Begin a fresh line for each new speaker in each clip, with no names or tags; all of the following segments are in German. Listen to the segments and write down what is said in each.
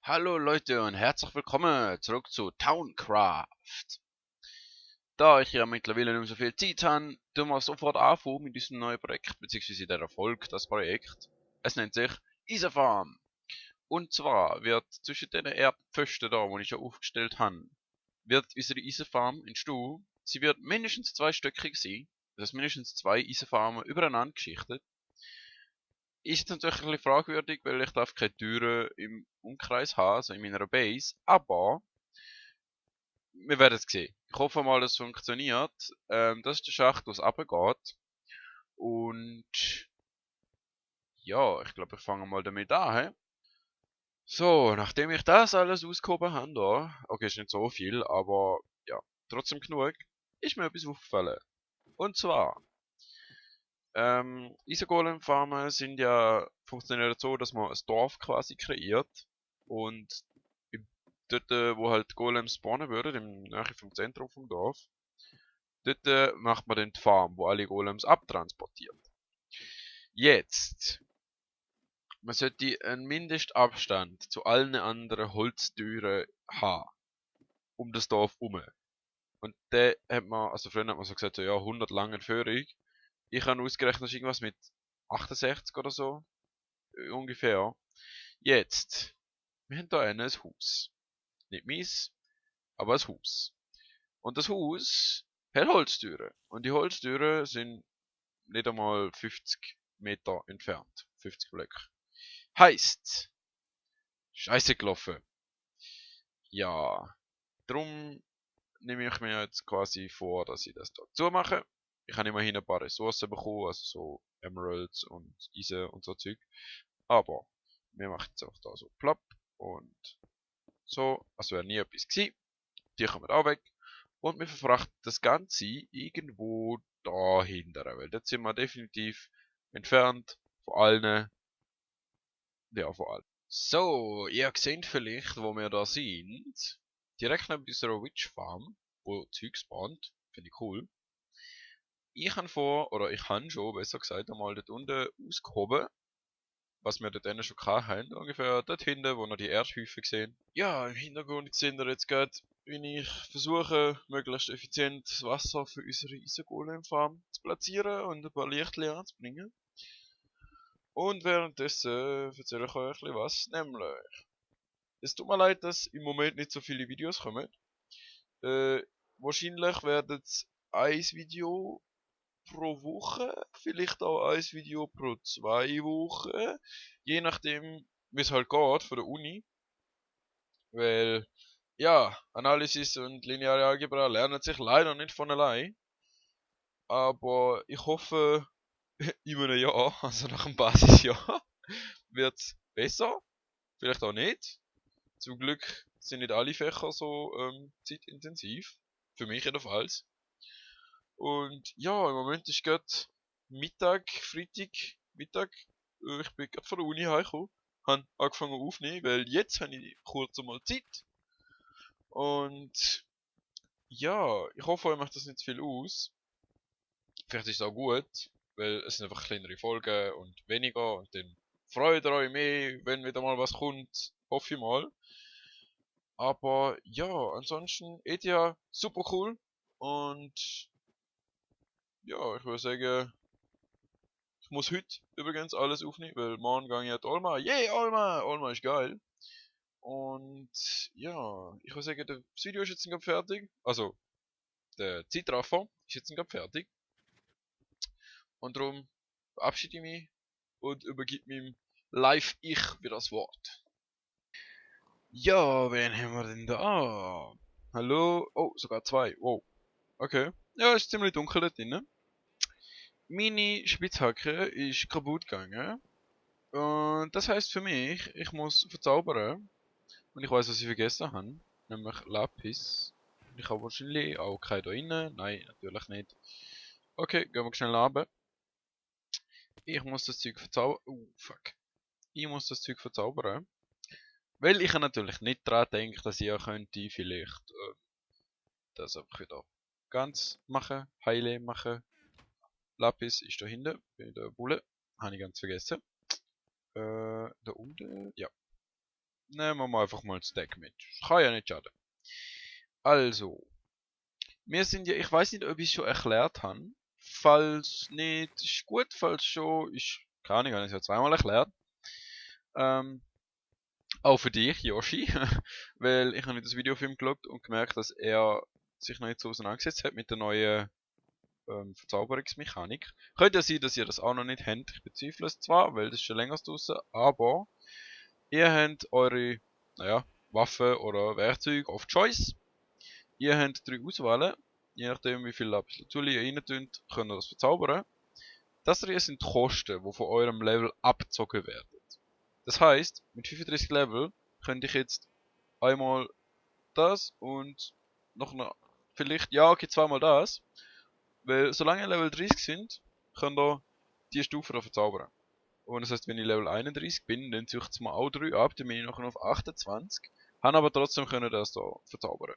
Hallo Leute und herzlich willkommen zurück zu Towncraft. Da ich ja mittlerweile nicht mehr so viel Zeit habe, tun wir sofort anfangen mit diesem neuen Projekt, beziehungsweise der Erfolg, das Projekt. Es nennt sich Eisenfarm. Und zwar wird zwischen den Erdpfosten da, die ich ja aufgestellt habe, wird unsere Eisenfarm entstehen. Sie wird mindestens zweistöckig sein, das heißt mindestens zwei Eisenfarmen übereinander geschichtet. Ist natürlich ein bisschen fragwürdig, weil ich darf keine Türen im Umkreis haben, also in meiner Base, aber wir werden es sehen. Ich hoffe mal, es funktioniert. Das ist der Schacht, wo es runtergeht. Und ja, ich glaube, ich fange mal damit an. He? So, nachdem ich das alles ausgehoben habe, da, okay, ist nicht so viel, aber ja, trotzdem genug, ist mir etwas aufgefallen. Und zwar, Isogolem-Farmen sind ja, funktionieren so, dass man ein Dorf quasi kreiert und dort, wo halt Golems spawnen würden, im Nähe vom Zentrum vom Dorf, dort macht man dann die Farm, wo alle Golems abtransportiert. Jetzt, man sollte einen Mindestabstand zu allen anderen Holztüren haben, um das Dorf herum. Und der hat man, also früher hat man so gesagt, so, ja, 100 lange Führung. Ich habe ausgerechnet, das ist irgendwas mit 68 oder so, ungefähr. Jetzt, wir haben da ein Haus. Nicht meins, aber ein Haus. Und das Haus hat Holztüren. Und die Holztüren sind nicht einmal 50 Meter entfernt. 50 Blöcke. Heißt, scheiße gelaufen. Ja, drum nehme ich mir jetzt quasi vor, dass ich das da zumache. Ich habe immerhin ein paar Ressourcen bekommen, also so Emeralds und Eisen und so Zeug. Aber wir machen jetzt auch da so plopp und so, als wäre nie etwas gewesen. Die kommen auch weg. Und wir verfrachten das Ganze irgendwo dahinter, weil dort sind wir definitiv entfernt von allen, ja, von allen. So, ihr seht vielleicht, wo wir da sind. Direkt neben unserer Witch Farm, wo Zeug spawnt. Finde ich cool. Ich habe vor, oder ich habe schon, besser gesagt, einmal dort unten ausgehoben, was wir dort schon hatten. Ungefähr dort hinten, wo wir die Erdhäufe sehen. Ja, im Hintergrund sehen wir jetzt gerade, wie ich versuche, möglichst effizient das Wasser für unsere Isogolem Farm zu platzieren und ein paar Lichtchen anzubringen. Und währenddessen erzähle ich euch ein bisschen was, nämlich. Es tut mir leid, dass im Moment nicht so viele Videos kommen. Äh, Wahrscheinlich werden es ein Video pro Woche, vielleicht auch ein Video pro 2 Wochen, je nachdem, wie es halt geht von der Uni. Weil, ja, Analysis und lineare Algebra lernen sich leider nicht von allein. Aber ich hoffe, in einem Jahr, also nach dem Basisjahr, wird es besser. Vielleicht auch nicht. Zum Glück sind nicht alle Fächer so zeitintensiv. Für mich jedenfalls. Und ja, im Moment ist gerade Mittag, Freitag, Mittag. Ich bin gerade von der Uni heimgekommen. Habe angefangen aufzunehmen, weil jetzt habe ich kurz einmal Zeit. Und ja, ich hoffe, euch macht das nicht zu viel aus. Vielleicht ist es auch gut, weil es sind einfach kleinere Folgen und weniger. Und dann freut ihr euch mehr, wenn wieder mal was kommt. Hoffe ich mal. Aber ja, ansonsten ETA super cool. Und ja, ich würde sagen, ich muss heute übrigens alles aufnehmen, weil morgen gehe ich an die Olma. Yay, Olma! Olma ist geil. Und ja, ich würde sagen, das Video ist jetzt gerade fertig. Also, der Zeitraffer ist jetzt gerade fertig. Und darum verabschiede ich mich und übergebe meinem Live-Ich wieder das Wort. Ja, wen haben wir denn da? Hallo? Oh, sogar zwei. Wow. Okay. Ja, ist ziemlich dunkel da drinnen. Meine Spitzhacke ist kaputt gegangen. Und das heißt für mich, ich muss verzaubern. Und ich weiß, was ich vergessen habe. Nämlich Lapis. Ich habe wahrscheinlich auch keinen da rein. Nein, natürlich nicht. Okay, gehen wir schnell runter. Ich muss das Zeug verzaubern. Fuck. Ich muss das Zeug verzaubern. Weil ich natürlich nicht daran denke, dass ich ja könnte vielleicht das einfach wieder ganz machen, heile machen. Lapis ist da hinten, bei der Bulle. Habe ich ganz vergessen. Da unten, ja. Nehmen wir mal einfach mal ein Stack mit. Kann ja nicht schaden. Also, wir sind ja, ich weiß nicht, ob ich es schon erklärt habe. Falls nicht, ist gut, falls schon, ist, keine Ahnung, habe ich es ja zweimal erklärt. Ähm, auch für dich, Yoshi, weil ich habe das Video auf ihm geschaut und gemerkt, dass er sich noch nicht so auseinandergesetzt hat mit der neuen Verzauberungsmechanik. Könnte ja sein, dass ihr das auch noch nicht habt. Ich bezweifle es zwar, weil das ist schon länger draußen, aber ihr habt eure, naja, Waffen oder Werkzeuge of Choice. Ihr habt 3 Auswahlen. Je nachdem, wie viel Lapis-Lazuli ihr rein tut, könnt ihr das verzaubern. Das hier sind die Kosten, die von eurem Level abgezogen werden. Das heisst, mit 35 Level könnte ich jetzt einmal das und noch vielleicht, ja, okay, zweimal das. Weil solange ihr Level 30 sind, könnt ihr die Stufe da verzaubern. Und das heißt, wenn ich Level 31 bin, dann ziehe ich jetzt mal auch 3 ab, dann bin ich nachher auf 28. Habe aber trotzdem können das da verzaubern.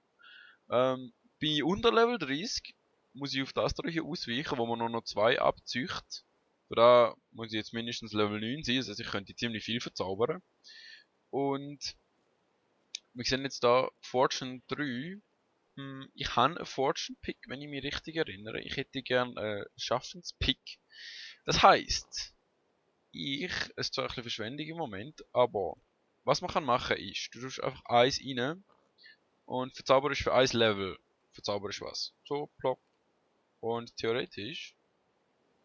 Bin ich unter Level 30, muss ich auf das hier ausweichen, wo man nur noch 2 abzieht. Für da muss ich jetzt mindestens Level 9 sein, das heißt, ich könnte ziemlich viel verzaubern. Und wir sehen jetzt da Fortune 3. Ich habe einen Fortune Pick, wenn ich mich richtig erinnere. Ich hätte gern einen Schaffenspick. Das heisst, es ist zwar ein bisschen Verschwendung im Moment, aber was man kann machen ist, du tust einfach eins rein und verzauberst für ein Level. Verzauberst was. So, plopp. Und theoretisch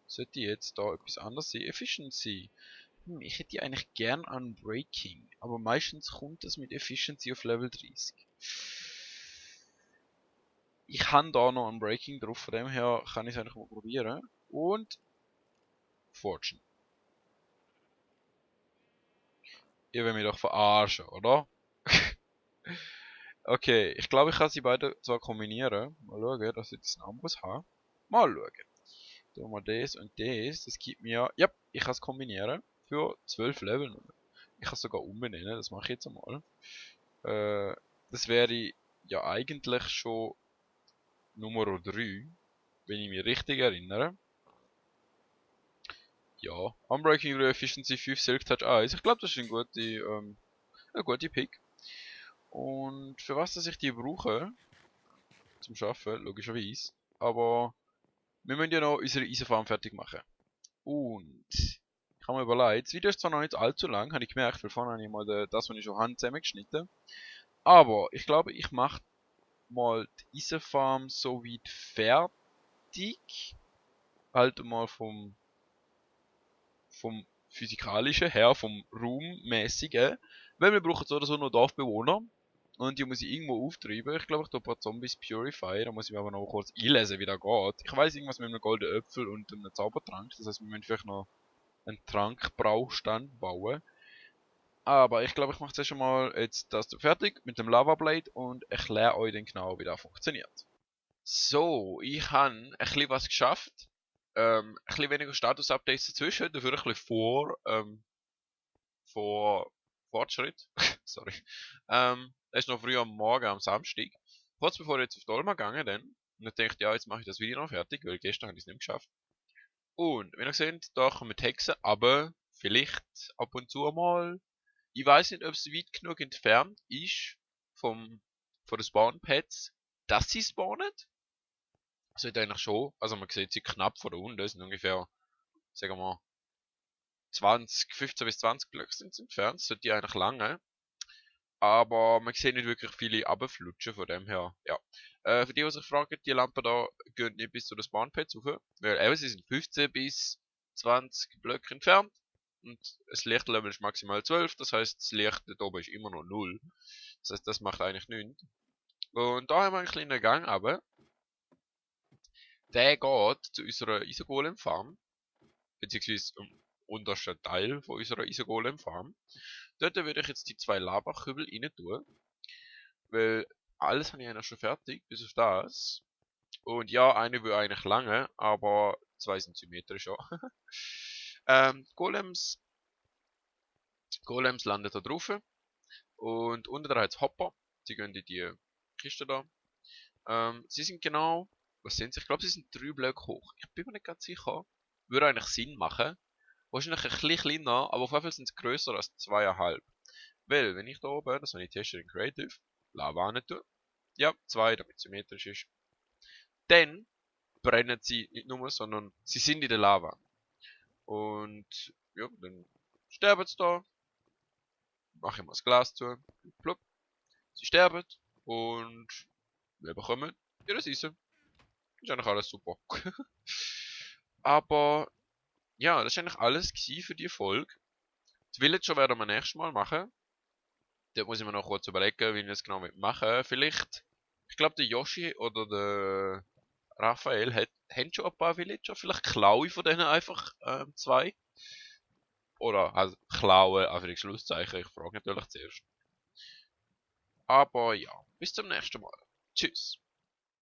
sollte jetzt da etwas anderes sein. Efficiency. Ich hätte eigentlich gern Unbreaking, aber meistens kommt das mit Efficiency auf Level 30. Ich habe da noch Unbreaking drauf, von dem her kann ich es eigentlich mal probieren. Und Fortune. Ihr wollt mich doch verarschen, oder? Okay, ich glaube, ich kann sie beide zwar kombinieren. Mal schauen, dass ich das Ambus habe. Mal schauen. Tun wir das und das. Das gibt mir, ja, ich kann es kombinieren. Für 12 Level. Ich kann es sogar umbenennen, das mache ich jetzt einmal. Das wäre ja eigentlich schon Nummer 3, wenn ich mich richtig erinnere. Ja, Unbreaking Efficiency 5, Silk Touch 1. Ich glaube, das ist eine gute Pick. Und für was dass ich die brauche, zum Schaffen, logischerweise. Aber wir müssen ja noch unsere Eisenfarm fertig machen. Und ich habe mir überlegt, das Video ist zwar noch nicht allzu lang, habe ich gemerkt, weil vorhin habe ich mal das, was ich schon habe, zusammengeschnitten. Aber ich glaube, ich mache mal die Eisenfarm so weit fertig. Halt mal vom physikalischen her, vom raummäßigen. Weil wir brauchen so oder so noch Dorfbewohner. Und die muss ich irgendwo auftreiben. Ich glaube, ich tue ein paar Zombies Purify. Da muss ich mir aber noch kurz einlesen, wie das geht. Ich weiß irgendwas mit einem goldenen Äpfel und einem Zaubertrank. Das heißt, wir müssen vielleicht noch einen Trankbraustand bauen. Aber ich glaube, ich mache zuerst schon mal jetzt das fertig mit dem Lava Blade und erkläre euch dann genau, wie das funktioniert. So, ich habe ein bisschen was geschafft. Ein bisschen weniger Status-Updates dazwischen, dafür ein bisschen vor Fortschritt. Sorry. Es ist noch früh am Morgen, am Samstag. Kurz bevor ich jetzt auf Dolma gegangen bin. Und ich dachte, ja, jetzt mache ich das Video noch fertig, weil gestern habe ich es nicht geschafft. Und, wenn ihr seht, da kommen wir Hexen, aber vielleicht ab und zu mal. Ich weiß nicht, ob es weit genug entfernt ist von den Spawn-Pads, dass sie spawnen. Sollte eigentlich schon. Also man sieht sie knapp von da unten, das sind ungefähr, sagen wir mal, 15 bis 20 Blöcke sind sie entfernt, sollte die eigentlich lange. Aber man sieht nicht wirklich viele runterflutschen, von dem her, ja. Für die, die sich fragen, die Lampen da gehen nicht bis zu den Spawnpads rauf, weil eben sie sind 15 bis 20 Blöcke entfernt. Und das Lichtlevel ist maximal 12, das heißt, das Licht dort oben ist immer noch 0. Das heißt, das macht eigentlich nichts. Und da haben wir einen kleinen Gang, aber der geht zu unserer Isogolem-Farm, beziehungsweise im untersten Teil von unserer Isogolem-Farm. Dort würde ich jetzt die 2 Lavakübel rein tun, weil alles habe ich eigentlich schon fertig, bis auf das. Und ja, eine will eigentlich lange, aber 2 sind symmetrisch auch. Golems landen da drauf und unten da hat Hopper, die gehen in die Kiste da. Sie sind genau, was sind sie? Ich glaube, sie sind 3 Blöcke hoch. Ich bin mir nicht ganz sicher. Würde eigentlich Sinn machen. Wahrscheinlich ein bisschen kleiner, aber auf jeden Fall sind sie grösser als 2,5. Weil, wenn ich da oben, das habe ich getestet in Creative, Lava nicht tue, ja, 2, damit es symmetrisch ist, dann brennen sie nicht nur, sondern sie sind in der Lava. Und ja, dann sterben sie da, mache ich mal das Glas zu, plupp, sie sterben und wir bekommen ihre Season. Ist eigentlich alles super. Aber ja, das ist eigentlich alles für die Folge. Die Villager werden wir nächstes Mal machen. Dort muss ich mir noch kurz überlegen, wie ich das genau machen. Vielleicht, ich glaube der Yoshi oder der Raphael haben schon ein paar Villager. Vielleicht klaue ich von denen einfach zwei. Oder also klauen, einfach die Schlusszeichen. Ich frage natürlich zuerst. Aber ja, bis zum nächsten Mal. Tschüss.